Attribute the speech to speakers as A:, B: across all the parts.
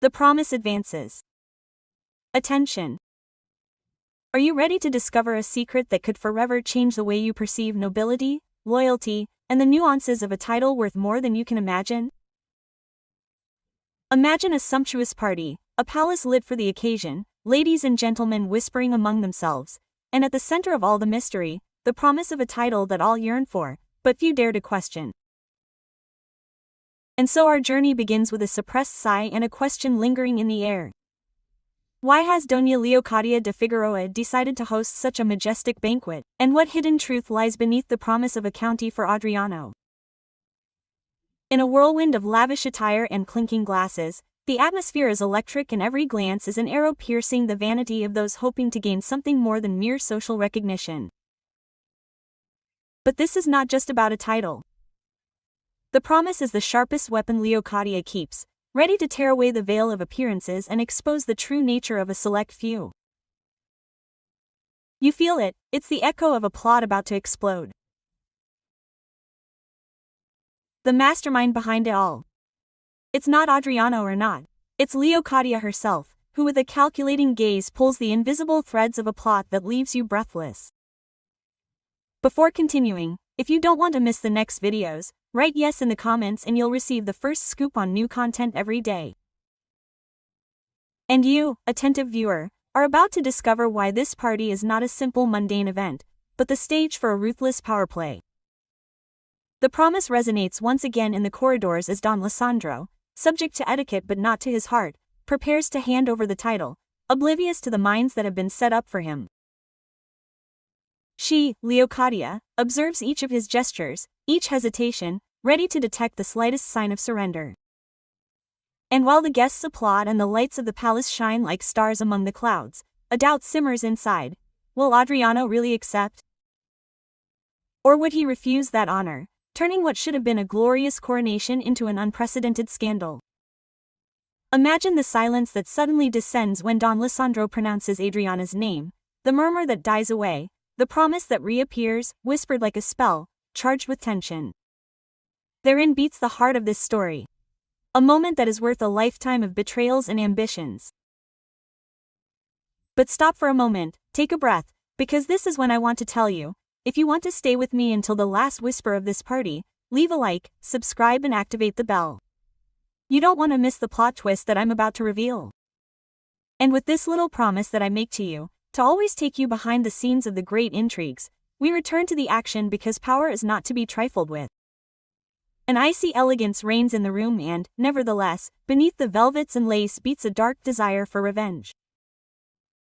A: The promise advances. Attention! Are you ready to discover a secret that could forever change the way you perceive nobility, loyalty, and the nuances of a title worth more than you can imagine? Imagine a sumptuous party, a palace lit for the occasion, ladies and gentlemen whispering among themselves, and at the center of all the mystery, the promise of a title that all yearn for, but few dare to question. And so our journey begins with a suppressed sigh and a question lingering in the air. Why has Doña Leocadia de Figueroa decided to host such a majestic banquet, and what hidden truth lies beneath the promise of a county for Adriano? In a whirlwind of lavish attire and clinking glasses, the atmosphere is electric and every glance is an arrow piercing the vanity of those hoping to gain something more than mere social recognition. But this is not just about a title. The promise is the sharpest weapon Leocadia keeps, ready to tear away the veil of appearances and expose the true nature of a select few. You feel it, it's the echo of a plot about to explode. The mastermind behind it all. It's not Adriano or not, it's Leocadia herself, who with a calculating gaze pulls the invisible threads of a plot that leaves you breathless. Before continuing, if you don't want to miss the next videos, write yes in the comments and you'll receive the first scoop on new content every day. And you, attentive viewer, are about to discover why this party is not a simple mundane event, but the stage for a ruthless power play. The promise resonates once again in the corridors as Don Lisandro, subject to etiquette but not to his heart, prepares to hand over the title, oblivious to the minds that have been set up for him. She, Leocadia, observes each of his gestures, each hesitation, ready to detect the slightest sign of surrender. And while the guests applaud and the lights of the palace shine like stars among the clouds, a doubt simmers inside. Will Adriano really accept? Or would he refuse that honor, turning what should have been a glorious coronation into an unprecedented scandal? Imagine the silence that suddenly descends when Don Lisandro pronounces Adriana's name, the murmur that dies away, the promise that reappears, whispered like a spell, charged with tension. Therein beats the heart of this story. A moment that is worth a lifetime of betrayals and ambitions. But stop for a moment, take a breath, because this is when I want to tell you, if you want to stay with me until the last whisper of this party, leave a like, subscribe and activate the bell. You don't want to miss the plot twist that I'm about to reveal. And with this little promise that I make to you, to always take you behind the scenes of the great intrigues, we return to the action because power is not to be trifled with. An icy elegance reigns in the room and, nevertheless, beneath the velvets and lace beats a dark desire for revenge.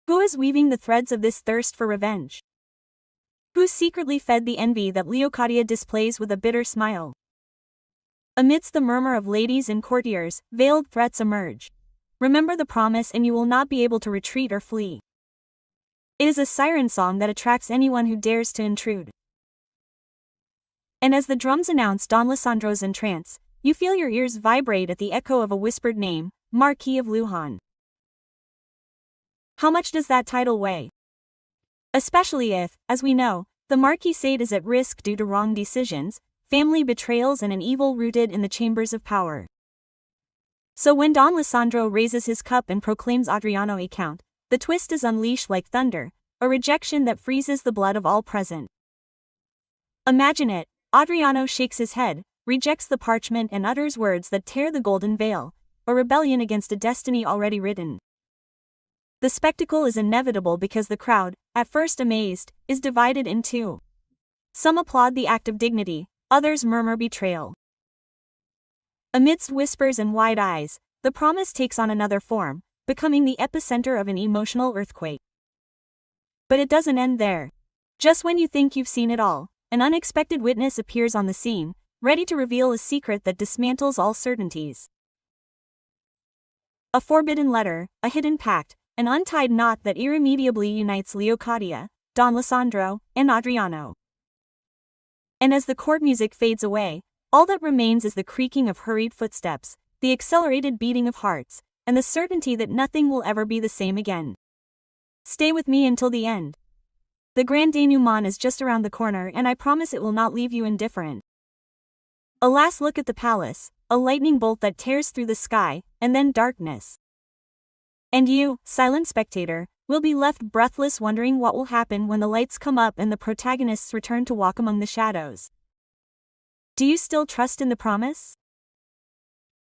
A: Who is weaving the threads of this thirst for revenge? Who secretly fed the envy that Leocadia displays with a bitter smile? Amidst the murmur of ladies and courtiers, veiled threats emerge. Remember the promise and you will not be able to retreat or flee. It is a siren song that attracts anyone who dares to intrude. And as the drums announce Don Lisandro's entrance, you feel your ears vibrate at the echo of a whispered name, Marquis of Lujan. How much does that title weigh? Especially if, as we know, the Marquisate is at risk due to wrong decisions, family betrayals and an evil rooted in the chambers of power. So when Don Lisandro raises his cup and proclaims Adriano a count, the twist is unleashed like thunder, a rejection that freezes the blood of all present. Imagine it, Adriano shakes his head, rejects the parchment and utters words that tear the golden veil, a rebellion against a destiny already written. The spectacle is inevitable because the crowd, at first amazed, is divided in two. Some applaud the act of dignity, others murmur betrayal. Amidst whispers and wide eyes, the promise takes on another form, becoming the epicenter of an emotional earthquake. But it doesn't end there. Just when you think you've seen it all, an unexpected witness appears on the scene, ready to reveal a secret that dismantles all certainties. A forbidden letter, a hidden pact, an untied knot that irremediably unites Leocadia, Don Lisandro, and Adriano. And as the court music fades away, all that remains is the creaking of hurried footsteps, the accelerated beating of hearts, and the certainty that nothing will ever be the same again. Stay with me until the end. The grand denouement is just around the corner and I promise it will not leave you indifferent. A last look at the palace, a lightning bolt that tears through the sky, and then darkness. And you, silent spectator, will be left breathless wondering what will happen when the lights come up and the protagonists return to walk among the shadows. Do you still trust in the promise?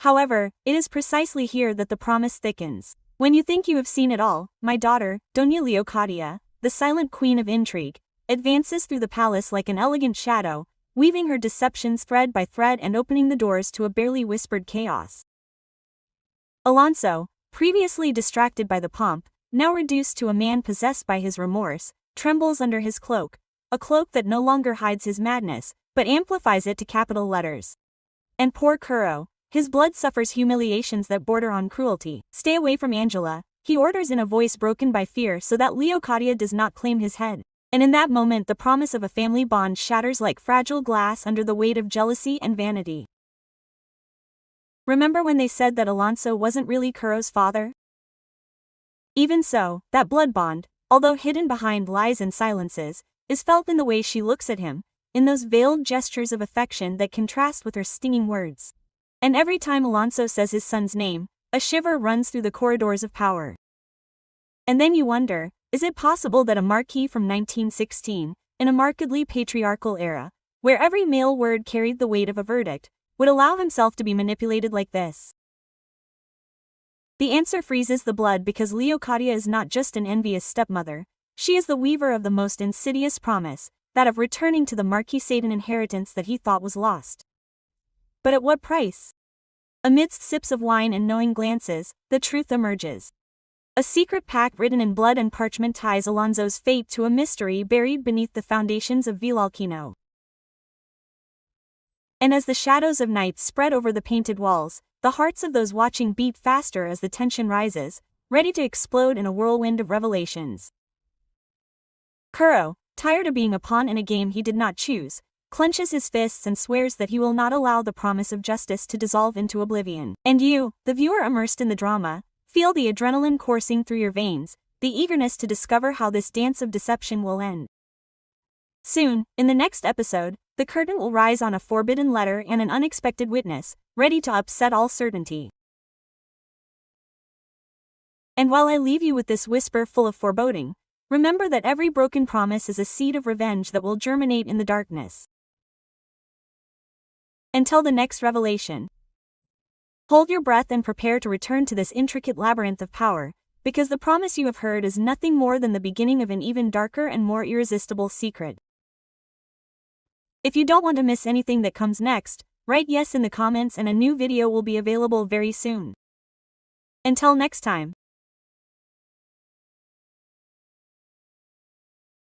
A: However, it is precisely here that the promise thickens. When you think you have seen it all, my daughter, Doña Leocadia, the silent queen of intrigue, advances through the palace like an elegant shadow, weaving her deceptions thread by thread and opening the doors to a barely whispered chaos. Alonso, previously distracted by the pomp, now reduced to a man possessed by his remorse, trembles under his cloak, a cloak that no longer hides his madness, but amplifies it to capital letters. And poor Curro, his blood suffers humiliations that border on cruelty. Stay away from Ángela, he orders in a voice broken by fear so that Leocadia does not claim his head. And in that moment the promise of a family bond shatters like fragile glass under the weight of jealousy and vanity. Remember when they said that Alonso wasn't really Curro's father? Even so, that blood bond, although hidden behind lies and silences, is felt in the way she looks at him, in those veiled gestures of affection that contrast with her stinging words. And every time Alonso says his son's name, a shiver runs through the corridors of power. And then you wonder, is it possible that a marquis from 1916, in a markedly patriarchal era, where every male word carried the weight of a verdict, would allow himself to be manipulated like this? The answer freezes the blood because Leocadia is not just an envious stepmother, she is the weaver of the most insidious promise, that of returning to the Marquisate an inheritance that he thought was lost. But at what price? Amidst sips of wine and knowing glances, the truth emerges. A secret pact written in blood and parchment ties Alonso's fate to a mystery buried beneath the foundations of Villalquino. And as the shadows of night spread over the painted walls, the hearts of those watching beat faster as the tension rises, ready to explode in a whirlwind of revelations. Curro, tired of being a pawn in a game he did not choose, clenches his fists and swears that he will not allow the promise of justice to dissolve into oblivion. And you, the viewer immersed in the drama, feel the adrenaline coursing through your veins, the eagerness to discover how this dance of deception will end. Soon, in the next episode, the curtain will rise on a forbidden letter and an unexpected witness, ready to upset all certainty. And while I leave you with this whisper full of foreboding, remember that every broken promise is a seed of revenge that will germinate in the darkness. Until the next revelation, hold your breath and prepare to return to this intricate labyrinth of power, because the promise you have heard is nothing more than the beginning of an even darker and more irresistible secret. If you don't want to miss anything that comes next, write yes in the comments and a new video will be available very soon. Until next time.